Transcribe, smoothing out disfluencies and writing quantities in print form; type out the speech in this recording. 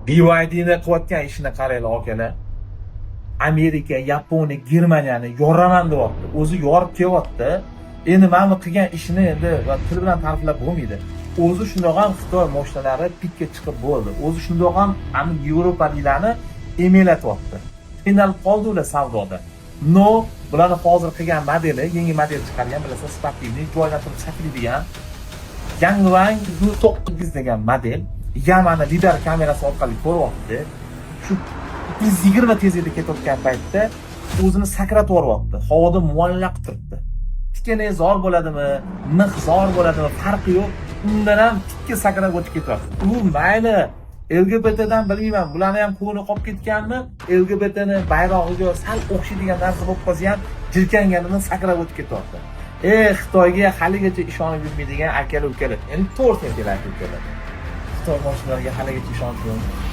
BYDni qilayotgan ishini qaranglar akalar. Amerika, Yaponiya, Germaniyani yoraman deyapti. O'zi yorib kelyapti. Endi mana bu qilgan ishini endi va til bilan ta'riflab bo'lmaydi. O'zi shundoq ham Xitoy mashinalari pikka chiqib bo'ldi. O'zi shundoq ham Yevropaliklarni emelatyapti. Qiynalib qoldi ular savdoda. No, bularni hozir qilgan modeli, yangi model chiqargan, bilasizlar, sportivniy, joydan turib saklaydigan Yangwang 900 degan model Yamani lidar kamerasi orqali ko'ryapti. Shu 120 tezlikda ketayotgan paytda o'zini sakratib yuryapti. Havoda muallaq turibdi. Tikka zor bo'ladimi, mix zor bo'ladimi, farqi yo'q. Undan ham tikka sakrab o'tib ketyapti. U mayli LGBTdan bilmayman, bularni ham ko'ngli qolib ketganmi? LGBTni bayrog'iga sal o'xshaydigan narsa bo'lib qolsa ham jirkanganini sakrab o'tib ketyapti. Xitoyga haligacha ishonib yurmaydigan akalar-ukalar. Endi to'g'risini aytaylik, akalar. Xitoy mashinalariga haligacha ishonib yurmaydi.